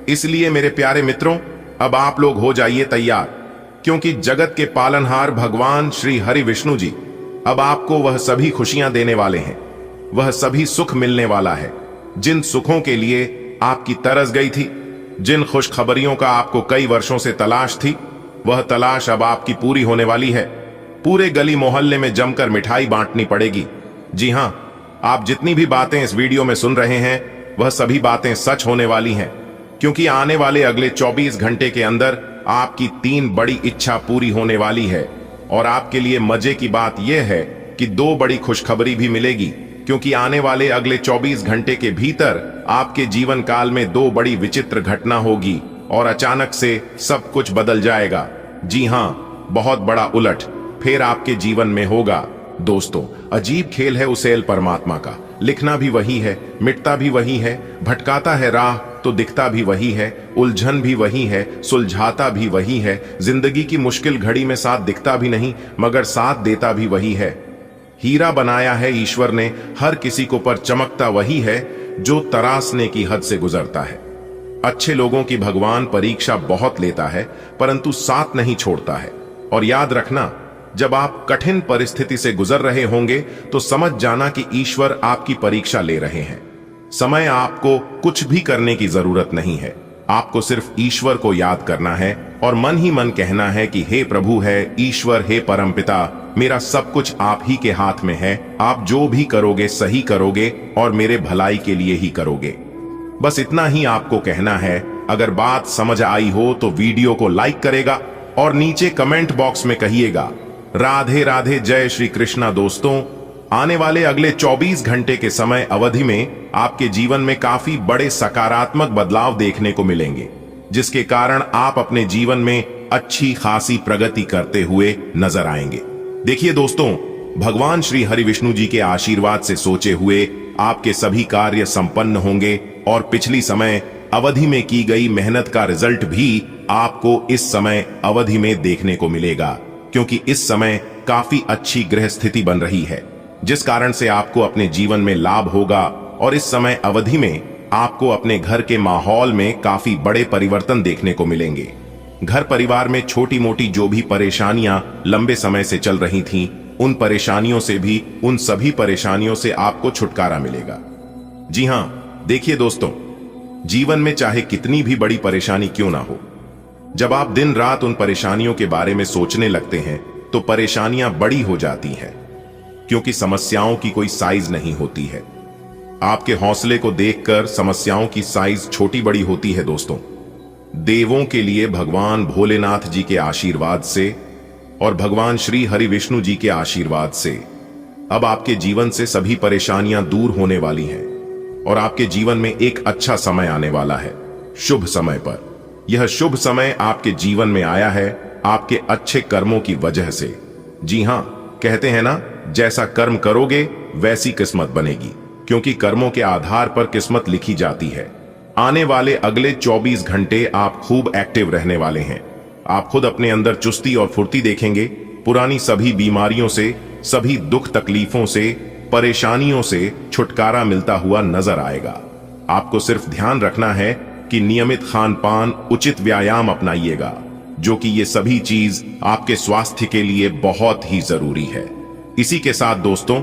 इसलिए मेरे प्यारे मित्रों, अब आप लोग हो जाइए तैयार, क्योंकि जगत के पालनहार भगवान श्री हरि विष्णु जी अब आपको वह सभी खुशियां देने वाले हैं। वह सभी सुख मिलने वाला है जिन सुखों के लिए आपकी तरस गई थी, जिन खुशखबरियों का आपको कई वर्षों से तलाश थी, वह तलाश अब आपकी पूरी होने वाली है। पूरे गली मोहल्ले में जमकर मिठाई बांटनी पड़ेगी। जी हां, आप जितनी भी बातें इस वीडियो में सुन रहे हैं वह सभी बातें सच होने वाली हैं, क्योंकि आने वाले अगले 24 घंटे के अंदर आपकी 3 बड़ी इच्छा पूरी होने वाली है। और आपके लिए मजे की बात यह है कि 2 बड़ी खुशखबरी भी मिलेगी, क्योंकि आने वाले अगले 24 घंटे के भीतर आपके जीवन काल में 2 बड़ी विचित्र घटना होगी और अचानक से सब कुछ बदल जाएगा। जी हां, बहुत बड़ा उलट फिर आपके जीवन में होगा। दोस्तों, अजीब खेल है उसेल परमात्मा का। लिखना भी वही है, मिटता भी वही है, भटकाता है राह तो दिखता भी वही है, उलझन भी वही है, सुलझाता भी वही है। जिंदगी की मुश्किल घड़ी में साथ दिखता भी नहीं मगर साथ देता भी वही है। हीरा बनाया है ईश्वर ने हर किसी को, पर चमकता वही है जो तरासने की हद से गुजरता है। अच्छे लोगों की भगवान परीक्षा बहुत लेता है परंतु साथ नहीं छोड़ता है। और याद रखना, जब आप कठिन परिस्थिति से गुजर रहे होंगे तो समझ जाना कि ईश्वर आपकी परीक्षा ले रहे हैं। समय आपको कुछ भी करने की जरूरत नहीं है, आपको सिर्फ ईश्वर को याद करना है और मन ही मन कहना है कि हे प्रभु, है ईश्वर, हे परमपिता, मेरा सब कुछ आप ही के हाथ में है। आप जो भी करोगे सही करोगे और मेरे भलाई के लिए ही करोगे। बस इतना ही आपको कहना है। अगर बात समझ आई हो तो वीडियो को लाइक करेगा और नीचे कमेंट बॉक्स में कहिएगा राधे राधे, जय श्री कृष्णा। दोस्तों, आने वाले अगले 24 घंटे के समय अवधि में आपके जीवन में काफी बड़े सकारात्मक बदलाव देखने को मिलेंगे, जिसके कारण आप अपने जीवन में अच्छी खासी प्रगति करते हुए नजर आएंगे। देखिए दोस्तों, भगवान श्री हरि विष्णु जी के आशीर्वाद से सोचे हुए आपके सभी कार्य संपन्न होंगे और पिछली समय अवधि में की गई मेहनत का रिजल्ट भी आपको इस समय अवधि में देखने को मिलेगा, क्योंकि इस समय काफी अच्छी ग्रह स्थिति बन रही है, जिस कारण से आपको अपने जीवन में लाभ होगा। और इस समय अवधि में आपको अपने घर के माहौल में काफी बड़े परिवर्तन देखने को मिलेंगे। घर परिवार में छोटी मोटी जो भी परेशानियां लंबे समय से चल रही थीं, उन परेशानियों से भी, उन सभी परेशानियों से आपको छुटकारा मिलेगा। जी हां, देखिए दोस्तों, जीवन में चाहे कितनी भी बड़ी परेशानी क्यों ना हो, जब आप दिन रात उन परेशानियों के बारे में सोचने लगते हैं तो परेशानियां बड़ी हो जाती हैं, क्योंकि समस्याओं की कोई साइज नहीं होती है। आपके हौसले को देखकर समस्याओं की साइज छोटी बड़ी होती है। दोस्तों, देवों के लिए भगवान भोलेनाथ जी के आशीर्वाद से और भगवान श्री हरि विष्णु जी के आशीर्वाद से अब आपके जीवन से सभी परेशानियां दूर होने वाली हैं और आपके जीवन में एक अच्छा समय आने वाला है, शुभ समय पर। यह शुभ समय आपके जीवन में आया है आपके अच्छे कर्मों की वजह से। जी हां, कहते हैं ना, जैसा कर्म करोगे वैसी किस्मत बनेगी, क्योंकि कर्मों के आधार पर किस्मत लिखी जाती है। आने वाले अगले 24 घंटे आप खूब एक्टिव रहने वाले हैं। आप खुद अपने अंदर चुस्ती और फुर्ती देखेंगे। पुरानी सभी बीमारियों से, सभी दुख तकलीफों से, परेशानियों से छुटकारा मिलता हुआ नजर आएगा। आपको सिर्फ ध्यान रखना है कि नियमित खान पान, उचित व्यायाम अपनाइएगा, जो कि ये सभी चीज आपके स्वास्थ्य के लिए बहुत ही जरूरी है। इसी के साथ दोस्तों,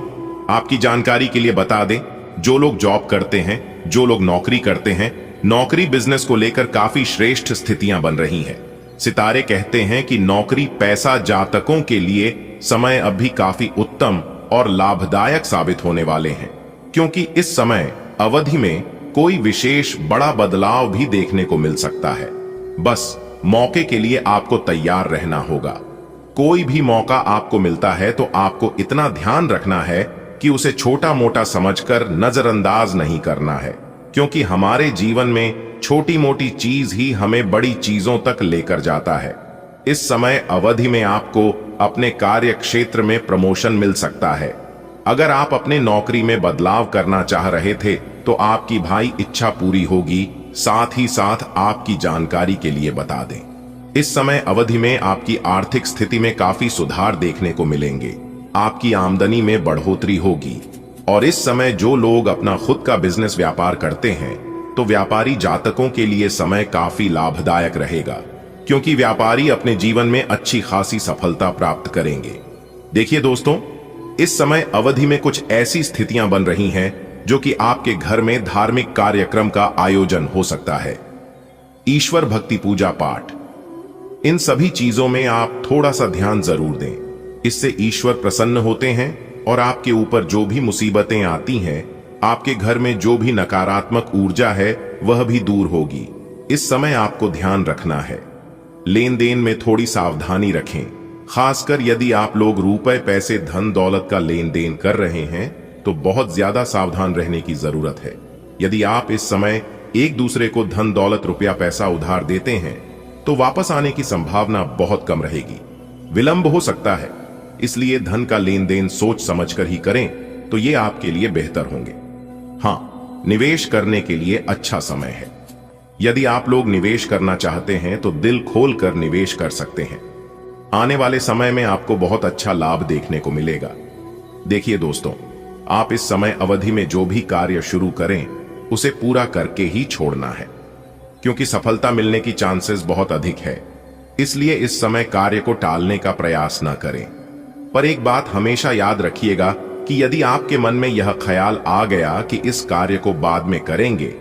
आपकी जानकारी के लिए बता दें, जो लोग जॉब करते हैं, जो लोग नौकरी करते हैं, नौकरी बिजनेस को लेकर काफी श्रेष्ठ स्थितियां बन रही हैं। सितारे कहते हैं कि नौकरी पैसा जातकों के लिए समय अब भी काफी उत्तम और लाभदायक साबित होने वाले हैं, क्योंकि इस समय अवधि में कोई विशेष बड़ा बदलाव भी देखने को मिल सकता है। बस मौके के लिए आपको तैयार रहना होगा। कोई भी मौका आपको मिलता है तो आपको इतना ध्यान रखना है कि उसे छोटा मोटा समझकर नजरअंदाज नहीं करना है, क्योंकि हमारे जीवन में छोटी मोटी चीज ही हमें बड़ी चीजों तक लेकर जाता है। इस समय अवधि में आपको अपने कार्य क्षेत्र में प्रमोशन मिल सकता है। अगर आप अपने नौकरी में बदलाव करना चाह रहे थे तो आपकी भाई इच्छा पूरी होगी। साथ ही साथ आपकी जानकारी के लिए बता दें, इस समय अवधि में आपकी आर्थिक स्थिति में काफी सुधार देखने को मिलेंगे। आपकी आमदनी में बढ़ोतरी होगी। और इस समय जो लोग अपना खुद का बिजनेस व्यापार करते हैं तो व्यापारी जातकों के लिए समय काफी लाभदायक रहेगा, क्योंकि व्यापारी अपने जीवन में अच्छी खासी सफलता प्राप्त करेंगे। देखिए दोस्तों, इस समय अवधि में कुछ ऐसी स्थितियां बन रही हैं जो कि आपके घर में धार्मिक कार्यक्रम का आयोजन हो सकता है। ईश्वर भक्ति, पूजा पाठ, इन सभी चीजों में आप थोड़ा सा ध्यान जरूर दें। इससे ईश्वर प्रसन्न होते हैं और आपके ऊपर जो भी मुसीबतें आती हैं, आपके घर में जो भी नकारात्मक ऊर्जा है वह भी दूर होगी। इस समय आपको ध्यान रखना है, लेन देन में थोड़ी सावधानी रखें। खासकर यदि आप लोग रुपए, पैसे, धन दौलत का लेन देन कर रहे हैं तो बहुत ज्यादा सावधान रहने की जरूरत है। यदि आप इस समय एक दूसरे को धन दौलत, रुपया, पैसा उधार देते हैं तो वापस आने की संभावना बहुत कम रहेगी, विलंब हो सकता है। इसलिए धन का लेन देन सोच समझकर ही करें तो ये आपके लिए बेहतर होंगे। हाँ, निवेश करने के लिए अच्छा समय है। यदि आप लोग निवेश करना चाहते हैं तो दिल खोल कर निवेश कर सकते हैं। आने वाले समय में आपको बहुत अच्छा लाभ देखने को मिलेगा। देखिए दोस्तों, आप इस समय अवधि में जो भी कार्य शुरू करें उसे पूरा करके ही छोड़ना है, क्योंकि सफलता मिलने की चांसेस बहुत अधिक है। इसलिए इस समय कार्य को टालने का प्रयास न करें। पर एक बात हमेशा याद रखिएगा कि यदि आपके मन में यह ख्याल आ गया कि इस कार्य को बाद में करेंगे,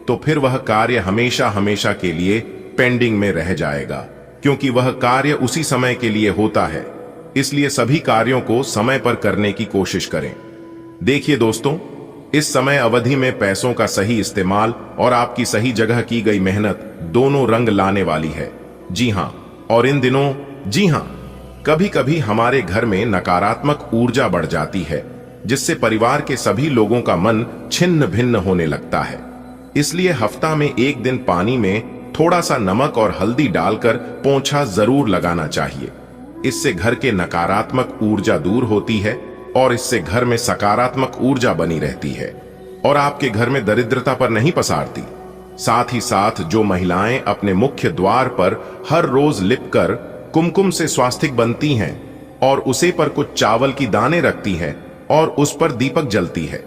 तो फिर वह कार्य हमेशा हमेशा के लिए पेंडिंग में रह जाएगा, क्योंकि वह कार्य उसी समय के लिए होता है। इसलिए सभी कार्यों को समय पर करने की कोशिश करें। देखिए दोस्तों, इस समय अवधि में पैसों का सही इस्तेमाल और आपकी सही जगह की गई मेहनत दोनों रंग लाने वाली है। जी हां, और इन दिनों जी हां, कभी कभी हमारे घर में नकारात्मक ऊर्जा बढ़ जाती है, जिससे परिवार के सभी लोगों का मन छिन्न भिन्न होने लगता है। इसलिए हफ्ता में एक दिन पानी में थोड़ा सा नमक और हल्दी डालकर पोंछा जरूर लगाना चाहिए। इससे घर के नकारात्मक ऊर्जा दूर होती है और इससे घर में सकारात्मक ऊर्जा बनी रहती है और आपके घर में दरिद्रता पर नहीं पसारती। साथ ही साथ जो महिलाएं अपने मुख्य द्वार पर हर रोज लिपकर कुमकुम से स्वास्तिक बनती हैं और उसे पर कुछ चावल की दाने रखती हैं और उस पर दीपक जलती है,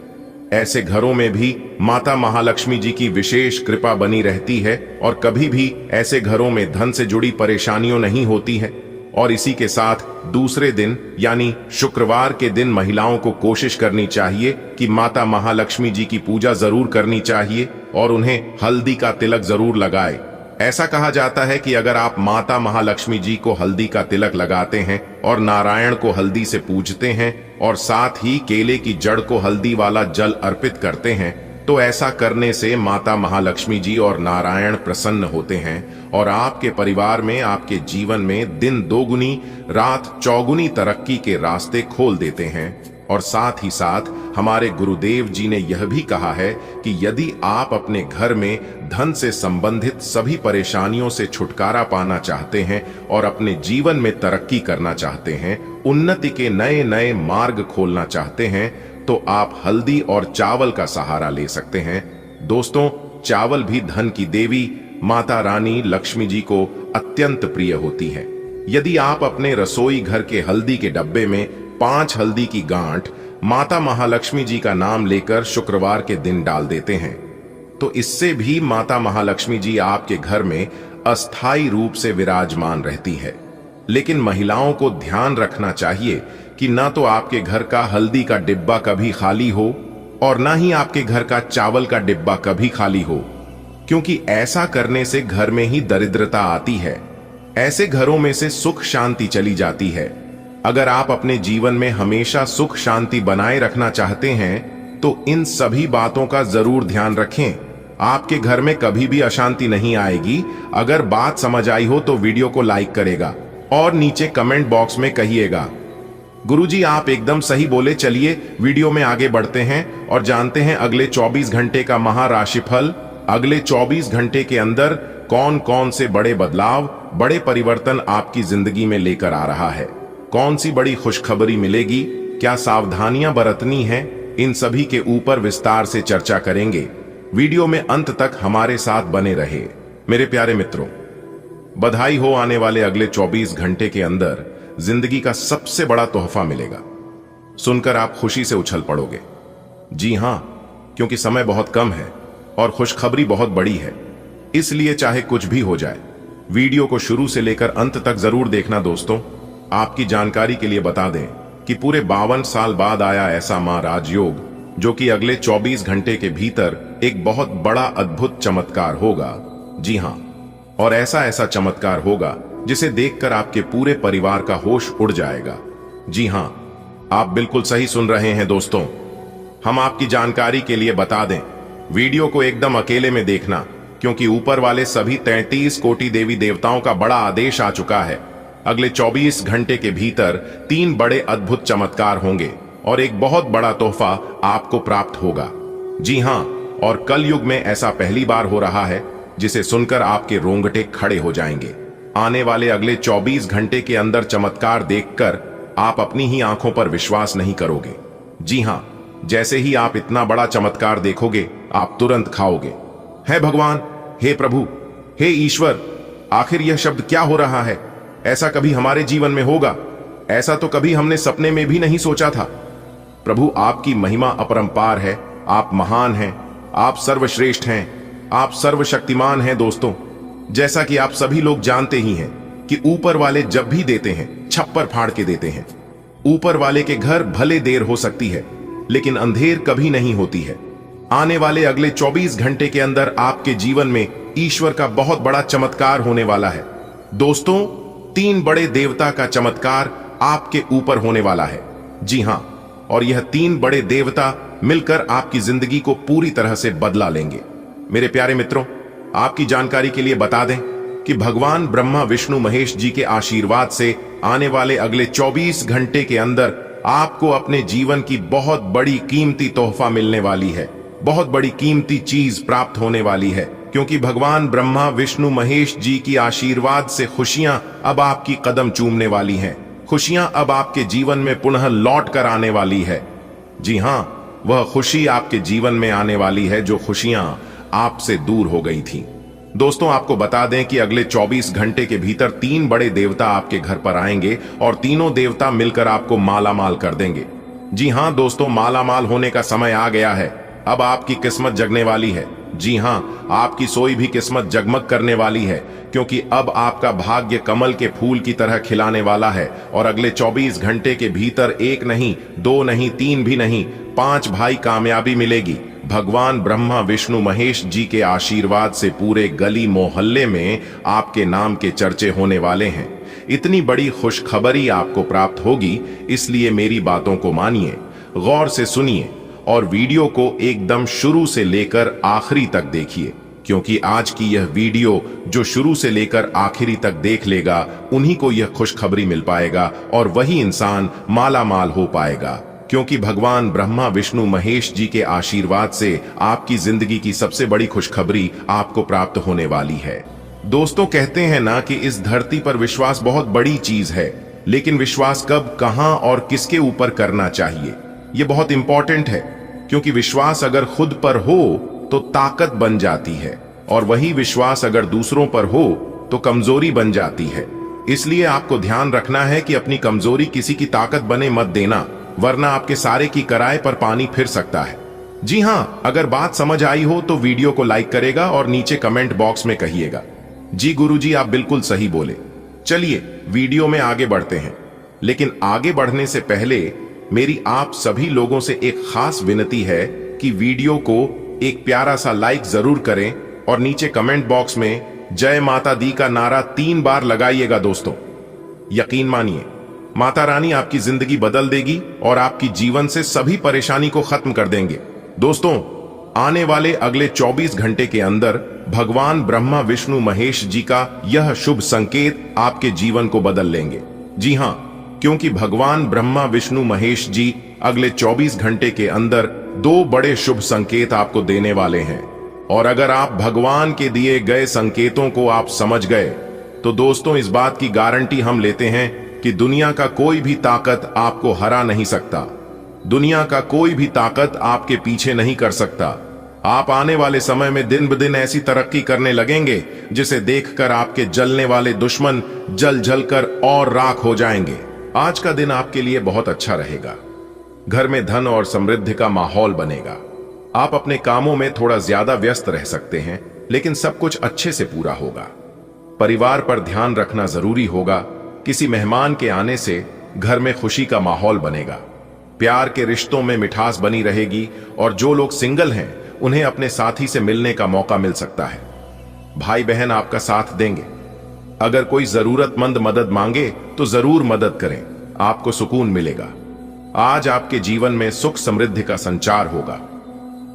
ऐसे घरों में भी माता महालक्ष्मी जी की विशेष कृपा बनी रहती है और कभी भी ऐसे घरों में धन से जुड़ी परेशानियों नहीं होती है। और इसी के साथ दूसरे दिन यानी शुक्रवार के दिन महिलाओं को कोशिश करनी चाहिए कि माता महालक्ष्मी जी की पूजा जरूर करनी चाहिए और उन्हें हल्दी का तिलक जरूर लगाए। ऐसा कहा जाता है कि अगर आप माता महालक्ष्मी जी को हल्दी का तिलक लगाते हैं और नारायण को हल्दी से पूजते हैं और साथ ही केले की जड़ को हल्दी वाला जल अर्पित करते हैं, तो ऐसा करने से माता महालक्ष्मी जी और नारायण प्रसन्न होते हैं और आपके परिवार में, आपके जीवन में दिन दोगुनी रात चौगुनी तरक्की के रास्ते खोल देते हैं। और साथ ही साथ हमारे गुरुदेव जी ने यह भी कहा है कि यदि आप अपने घर में धन से संबंधित सभी परेशानियों से छुटकारा पाना चाहते हैं और अपने जीवन में तरक्की करना चाहते हैं, उन्नति के नए नए मार्ग खोलना चाहते हैं, तो आप हल्दी और चावल का सहारा ले सकते हैं। दोस्तों, चावल भी धन की देवी माता रानी लक्ष्मी जी को अत्यंत प्रिय होती है। यदि आप अपने रसोई घर के हल्दी के डब्बे में 5 हल्दी की गांठ माता महालक्ष्मी जी का नाम लेकर शुक्रवार के दिन डाल देते हैं, तो इससे भी माता महालक्ष्मी जी आपके घर में अस्थायी रूप से विराजमान रहती है। लेकिन महिलाओं को ध्यान रखना चाहिए कि ना तो आपके घर का हल्दी का डिब्बा कभी खाली हो और ना ही आपके घर का चावल का डिब्बा कभी खाली हो, क्योंकि ऐसा करने से घर में ही दरिद्रता आती है। ऐसे घरों में से सुख शांति चली जाती है। अगर आप अपने जीवन में हमेशा सुख शांति बनाए रखना चाहते हैं, तो इन सभी बातों का जरूर ध्यान रखें। आपके घर में कभी भी अशांति नहीं आएगी। अगर बात समझ आई हो तो वीडियो को लाइक करेगा और नीचे कमेंट बॉक्स में कहिएगा, गुरुजी आप एकदम सही बोले। चलिए वीडियो में आगे बढ़ते हैं और जानते हैं अगले 24 घंटे का महाराशिफल। अगले 24 घंटे के अंदर कौन कौन से बड़े बदलाव, बड़े परिवर्तन आपकी जिंदगी में लेकर आ रहा है, कौन सी बड़ी खुशखबरी मिलेगी, क्या सावधानियां बरतनी हैं, इन सभी के ऊपर विस्तार से चर्चा करेंगे। वीडियो में अंत तक हमारे साथ बने रहे। मेरे प्यारे मित्रों, बधाई हो, आने वाले अगले 24 घंटे के अंदर जिंदगी का सबसे बड़ा तोहफा मिलेगा। सुनकर आप खुशी से उछल पड़ोगे। जी हां, क्योंकि समय बहुत कम है और खुशखबरी बहुत बड़ी है। इसलिए चाहे कुछ भी हो जाए, वीडियो को शुरू से लेकर अंत तक जरूर देखना। दोस्तों, आपकी जानकारी के लिए बता दें कि पूरे 52 साल बाद आया ऐसा मां राजयोग, जो कि अगले 24 घंटे के भीतर एक बहुत बड़ा अद्भुत चमत्कार होगा। जी हां, और ऐसा चमत्कार होगा जिसे देखकर आपके पूरे परिवार का होश उड़ जाएगा। जी हां, आप बिल्कुल सही सुन रहे हैं दोस्तों। हम आपकी जानकारी के लिए बता दें, वीडियो को एकदम अकेले में देखना, क्योंकि ऊपर वाले सभी 33 कोटि देवी देवताओं का बड़ा आदेश आ चुका है। अगले 24 घंटे के भीतर 3 बड़े अद्भुत चमत्कार होंगे और एक बहुत बड़ा तोहफा आपको प्राप्त होगा। जी हां, और कल युग में ऐसा पहली बार हो रहा है जिसे सुनकर आपके रोंगटे खड़े हो जाएंगे। आने वाले अगले 24 घंटे के अंदर चमत्कार देखकर आप अपनी ही आंखों पर विश्वास नहीं करोगे। जी हां, जैसे ही आप इतना बड़ा चमत्कार देखोगे, आप तुरंत खाओगे, हे भगवान, हे प्रभु, हे ईश्वर, आखिर यह शब्द क्या हो रहा है? ऐसा कभी हमारे जीवन में होगा? ऐसा तो कभी हमने सपने में भी नहीं सोचा था। प्रभु, आपकी महिमा अपरंपार है। आप महान हैं, आप सर्वश्रेष्ठ हैं, आप सर्वशक्तिमान हैं। दोस्तों, जैसा कि आप सभी लोग जानते ही हैं कि ऊपर वाले जब भी देते हैं, छप्पर फाड़ के देते हैं। ऊपर वाले के घर भले देर हो सकती है, लेकिन अंधेर कभी नहीं होती है। आने वाले अगले 24 घंटे के अंदर आपके जीवन में ईश्वर का बहुत बड़ा चमत्कार होने वाला है। दोस्तों, 3 बड़े देवता का चमत्कार आपके ऊपर होने वाला है। जी हां, और यह 3 बड़े देवता मिलकर आपकी जिंदगी को पूरी तरह से बदला लेंगे। मेरे प्यारे मित्रों, आपकी जानकारी के लिए बता दें कि भगवान ब्रह्मा विष्णु महेश जी के आशीर्वाद से आने वाले अगले 24 घंटे के अंदर आपको अपने जीवन की बहुत बड़ी कीमती तोहफा मिलने वाली है। बहुत बड़ी कीमती चीज प्राप्त होने वाली है, क्योंकि भगवान ब्रह्मा विष्णु महेश जी की आशीर्वाद से खुशियां अब आपकी कदम चूमने वाली हैं। खुशियां अब आपके जीवन में पुनः लौट कर आने वाली है। जी हां, वह खुशी आपके जीवन में आने वाली है जो खुशियां आपसे दूर हो गई थी। दोस्तों, आपको बता दें कि अगले 24 घंटे के भीतर 3 बड़े देवता आपके घर पर आएंगे और तीनों देवता मिलकर आपको मालामाल कर देंगे। जी हां दोस्तों, मालामाल होने का समय आ गया है। अब आपकी किस्मत जगने वाली है। जी हां, आपकी सोई भी किस्मत जगमग करने वाली है, क्योंकि अब आपका भाग्य कमल के फूल की तरह खिलाने वाला है। और अगले 24 घंटे के भीतर 1 नहीं, 2 नहीं, 3 भी नहीं, 5 भाई कामयाबी मिलेगी। भगवान ब्रह्मा विष्णु महेश जी के आशीर्वाद से पूरे गली मोहल्ले में आपके नाम के चर्चे होने वाले हैं। इतनी बड़ी खुशखबरी आपको प्राप्त होगी, इसलिए मेरी बातों को मानिए, गौर से सुनिए और वीडियो को एकदम शुरू से लेकर आखिरी तक देखिए, क्योंकि आज की यह वीडियो जो शुरू से लेकर आखिरी तक देख लेगा, उन्हीं को यह खुशखबरी मिल पाएगा और वही इंसान मालामाल हो पाएगा, क्योंकि भगवान ब्रह्मा विष्णु महेश जी के आशीर्वाद से आपकी जिंदगी की सबसे बड़ी खुशखबरी आपको प्राप्त होने वाली है। दोस्तों, कहते हैं ना कि इस धरती पर विश्वास बहुत बड़ी चीज है, लेकिन विश्वास कब, कहां और किसके ऊपर करना चाहिए, यह बहुत इंपॉर्टेंट है। क्योंकि विश्वास अगर खुद पर हो तो ताकत बन जाती है, और वही विश्वास अगर दूसरों पर हो तो कमजोरी बन जाती है। इसलिए आपको ध्यान रखना है कि अपनी कमजोरी किसी की ताकत बने मत देना, वरना आपके सारे की कराए पर पानी फिर सकता है। जी हां, अगर बात समझ आई हो तो वीडियो को लाइक करेगा और नीचे कमेंट बॉक्स में कहिएगा, जी गुरुजी आप बिल्कुल सही बोले। चलिए वीडियो में आगे बढ़ते हैं, लेकिन आगे बढ़ने से पहले मेरी आप सभी लोगों से एक खास विनती है कि वीडियो को एक प्यारा सा लाइक जरूर करें और नीचे कमेंट बॉक्स में जय माता दी का नारा 3 बार लगाइएगा। दोस्तों, यकीन मानिए, माता रानी आपकी जिंदगी बदल देगी और आपकी जीवन से सभी परेशानी को खत्म कर देंगे। दोस्तों, आने वाले अगले 24 घंटे के अंदर भगवान ब्रह्मा विष्णु महेश जी का यह शुभ संकेत आपके जीवन को बदल लेंगे। जी हां, क्योंकि भगवान ब्रह्मा विष्णु महेश जी अगले 24 घंटे के अंदर 2 बड़े शुभ संकेत आपको देने वाले हैं। और अगर आप भगवान के दिए गए संकेतों को आप समझ गए तो दोस्तों, इस बात की गारंटी हम लेते हैं कि दुनिया का कोई भी ताकत आपको हरा नहीं सकता। दुनिया का कोई भी ताकत आपके पीछे नहीं कर सकता। आप आने वाले समय में दिन ब दिन ऐसी तरक्की करने लगेंगे जिसे देखकर आपके जलने वाले दुश्मन जल जल कर और राख हो जाएंगे। आज का दिन आपके लिए बहुत अच्छा रहेगा। घर में धन और समृद्धि का माहौल बनेगा। आप अपने कामों में थोड़ा ज्यादा व्यस्त रह सकते हैं, लेकिन सब कुछ अच्छे से पूरा होगा। परिवार पर ध्यान रखना जरूरी होगा। किसी मेहमान के आने से घर में खुशी का माहौल बनेगा। प्यार के रिश्तों में मिठास बनी रहेगी और जो लोग सिंगल हैं उन्हें अपने साथी से मिलने का मौका मिल सकता है। भाई बहन आपका साथ देंगे। अगर कोई जरूरतमंद मदद मांगे तो जरूर मदद करें, आपको सुकून मिलेगा। आज आपके जीवन में सुख समृद्धि का संचार होगा।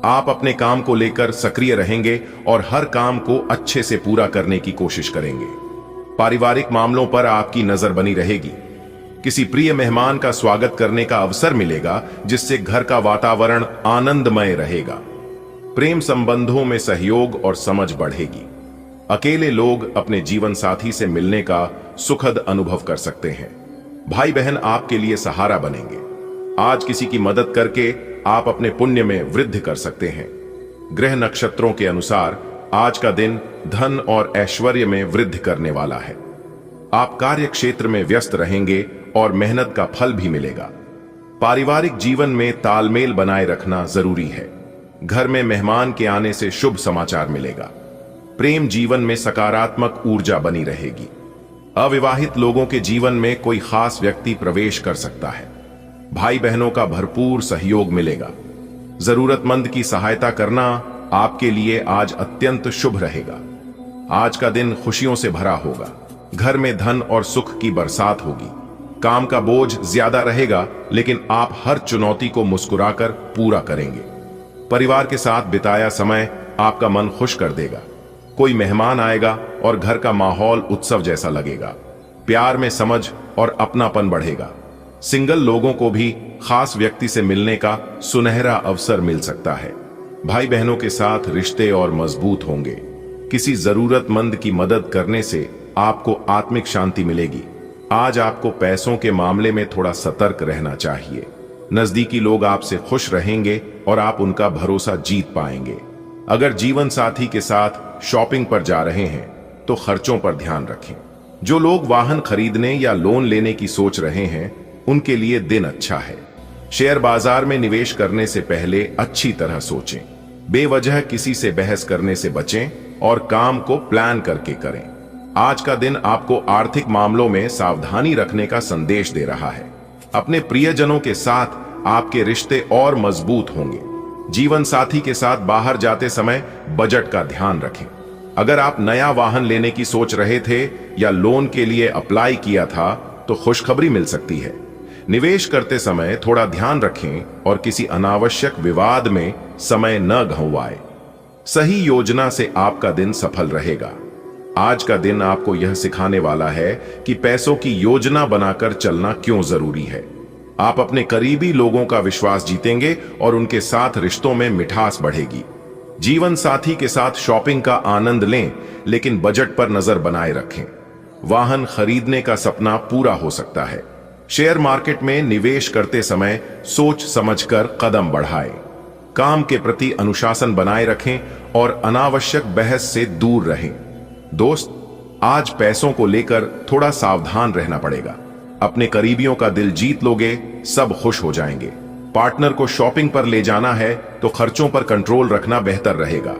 आप अपने काम को लेकर सक्रिय रहेंगे और हर काम को अच्छे से पूरा करने की कोशिश करेंगे। पारिवारिक मामलों पर आपकी नजर बनी रहेगी। किसी प्रिय मेहमान का स्वागत करने का अवसर मिलेगा, जिससे घर का वातावरण आनंदमय रहेगा। प्रेम संबंधों में सहयोग और समझ बढ़ेगी। अकेले लोग अपने जीवन साथी से मिलने का सुखद अनुभव कर सकते हैं। भाई बहन आपके लिए सहारा बनेंगे। आज किसी की मदद करके आप अपने पुण्य में वृद्धि कर सकते हैं। ग्रह नक्षत्रों के अनुसार आज का दिन धन और ऐश्वर्य में वृद्धि करने वाला है। आप कार्य क्षेत्र में व्यस्त रहेंगे और मेहनत का फल भी मिलेगा। पारिवारिक जीवन में तालमेल बनाए रखना जरूरी है। घर में मेहमान के आने से शुभ समाचार मिलेगा। प्रेम जीवन में सकारात्मक ऊर्जा बनी रहेगी। अविवाहित लोगों के जीवन में कोई खास व्यक्ति प्रवेश कर सकता है। भाई बहनों का भरपूर सहयोग मिलेगा। जरूरतमंद की सहायता करना आपके लिए आज अत्यंत शुभ रहेगा। आज का दिन खुशियों से भरा होगा। घर में धन और सुख की बरसात होगी। काम का बोझ ज्यादा रहेगा, लेकिन आप हर चुनौती को मुस्कुराकर पूरा करेंगे। परिवार के साथ बिताया समय आपका मन खुश कर देगा। कोई मेहमान आएगा और घर का माहौल उत्सव जैसा लगेगा। प्यार में समझ और अपनापन बढ़ेगा। सिंगल लोगों को भी खास व्यक्ति से मिलने का सुनहरा अवसर मिल सकता है। भाई बहनों के साथ रिश्ते और मजबूत होंगे। किसी जरूरतमंद की मदद करने से आपको आत्मिक शांति मिलेगी। आज आपको पैसों के मामले में थोड़ा सतर्क रहना चाहिए। नजदीकी लोग आपसे खुश रहेंगे और आप उनका भरोसा जीत पाएंगे। अगर जीवन साथी के साथ शॉपिंग पर जा रहे हैं तो खर्चों पर ध्यान रखें। जो लोग वाहन खरीदने या लोन लेने की सोच रहे हैं उनके लिए दिन अच्छा है। शेयर बाजार में निवेश करने से पहले अच्छी तरह सोचें। बेवजह किसी से बहस करने से बचें और काम को प्लान करके करें। आज का दिन आपको आर्थिक मामलों में सावधानी रखने का संदेश दे रहा है। अपने प्रियजनों के साथ आपके रिश्ते और मजबूत होंगे। जीवन साथी के साथ बाहर जाते समय बजट का ध्यान रखें। अगर आप नया वाहन लेने की सोच रहे थे या लोन के लिए अप्लाई किया था तो खुशखबरी मिल सकती है। निवेश करते समय थोड़ा ध्यान रखें और किसी अनावश्यक विवाद में समय न गंवाएं। सही योजना से आपका दिन सफल रहेगा। आज का दिन आपको यह सिखाने वाला है कि पैसों की योजना बनाकर चलना क्यों जरूरी है। आप अपने करीबी लोगों का विश्वास जीतेंगे और उनके साथ रिश्तों में मिठास बढ़ेगी। जीवन साथी के साथ शॉपिंग का आनंद लें, लेकिन बजट पर नजर बनाए रखें। वाहन खरीदने का सपना पूरा हो सकता है। शेयर मार्केट में निवेश करते समय सोच समझकर कदम बढ़ाएं। काम के प्रति अनुशासन बनाए रखें और अनावश्यक बहस से दूर रहें। दोस्त, आज पैसों को लेकर थोड़ा सावधान रहना पड़ेगा। अपने करीबियों का दिल जीत लोगे, सब खुश हो जाएंगे। पार्टनर को शॉपिंग पर ले जाना है तो खर्चों पर कंट्रोल रखना बेहतर रहेगा।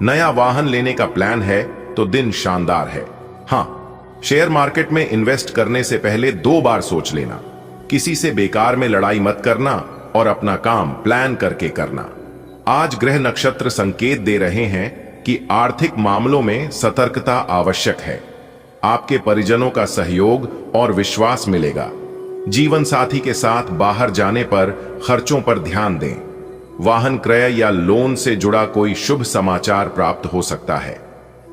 नया वाहन लेने का प्लान है तो दिन शानदार है। हाँ, शेयर मार्केट में इन्वेस्ट करने से पहले 2 बार सोच लेना। किसी से बेकार में लड़ाई मत करना और अपना काम प्लान करके करना। आज ग्रह नक्षत्र संकेत दे रहे हैं कि आर्थिक मामलों में सतर्कता आवश्यक है। आपके परिजनों का सहयोग और विश्वास मिलेगा। जीवन साथी के साथ बाहर जाने पर खर्चों पर ध्यान दें। वाहन क्रय या लोन से जुड़ा कोई शुभ समाचार प्राप्त हो सकता है।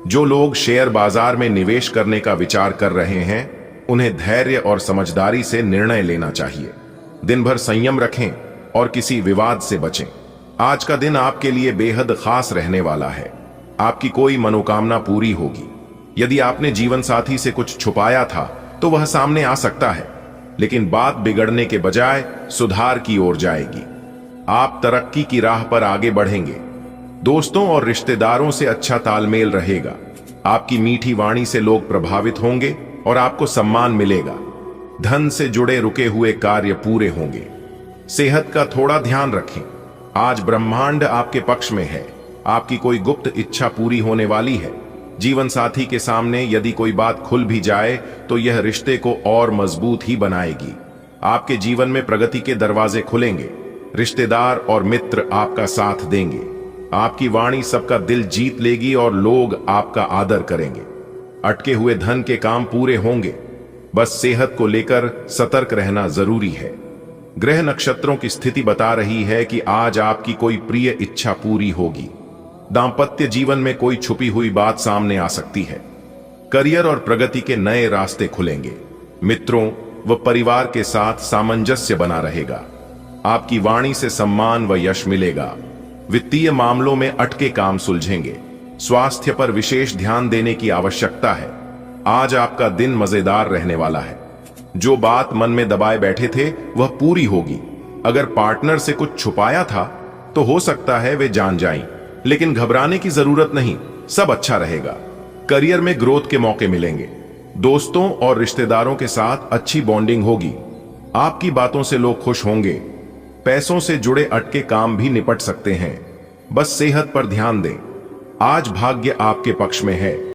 जो लोग शेयर बाजार में निवेश करने का विचार कर रहे हैं उन्हें धैर्य और समझदारी से निर्णय लेना चाहिए। दिन भर संयम रखें और किसी विवाद से बचें। आज का दिन आपके लिए बेहद खास रहने वाला है। आपकी कोई मनोकामना पूरी होगी। यदि आपने जीवन साथी से कुछ छुपाया था तो वह सामने आ सकता है, लेकिन बात बिगड़ने के बजाय सुधार की ओर जाएगी। आप तरक्की की राह पर आगे बढ़ेंगे। दोस्तों और रिश्तेदारों से अच्छा तालमेल रहेगा। आपकी मीठी वाणी से लोग प्रभावित होंगे और आपको सम्मान मिलेगा। धन से जुड़े रुके हुए कार्य पूरे होंगे। सेहत का थोड़ा ध्यान रखें। आज ब्रह्मांड आपके पक्ष में है। आपकी कोई गुप्त इच्छा पूरी होने वाली है। जीवन साथी के सामने यदि कोई बात खुल भी जाए तो यह रिश्ते को और मजबूत ही बनाएगी। आपके जीवन में प्रगति के दरवाजे खुलेंगे। रिश्तेदार और मित्र आपका साथ देंगे। आपकी वाणी सबका दिल जीत लेगी और लोग आपका आदर करेंगे। अटके हुए धन के काम पूरे होंगे। बस सेहत को लेकर सतर्क रहना जरूरी है। ग्रह नक्षत्रों की स्थिति बता रही है कि आज आपकी कोई प्रिय इच्छा पूरी होगी। दांपत्य जीवन में कोई छुपी हुई बात सामने आ सकती है। करियर और प्रगति के नए रास्ते खुलेंगे। मित्रों व परिवार के साथ सामंजस्य बना रहेगा। आपकी वाणी से सम्मान व यश मिलेगा। वित्तीय मामलों में अटके काम सुलझेंगे। स्वास्थ्य पर विशेष ध्यान देने की आवश्यकता है। आज आपका दिन मजेदार रहने वाला है। जो बात मन में दबाए बैठे थे वह पूरी होगी। अगर पार्टनर से कुछ छुपाया था तो हो सकता है वे जान जाएं, लेकिन घबराने की जरूरत नहीं। सब अच्छा रहेगा। करियर में ग्रोथ के मौके मिलेंगे। दोस्तों और रिश्तेदारों के साथ अच्छी बॉन्डिंग होगी। आपकी बातों से लोग खुश होंगे। पैसों से जुड़े अटके काम भी निपट सकते हैं। बस सेहत पर ध्यान दें। आज भाग्य आपके पक्ष में है।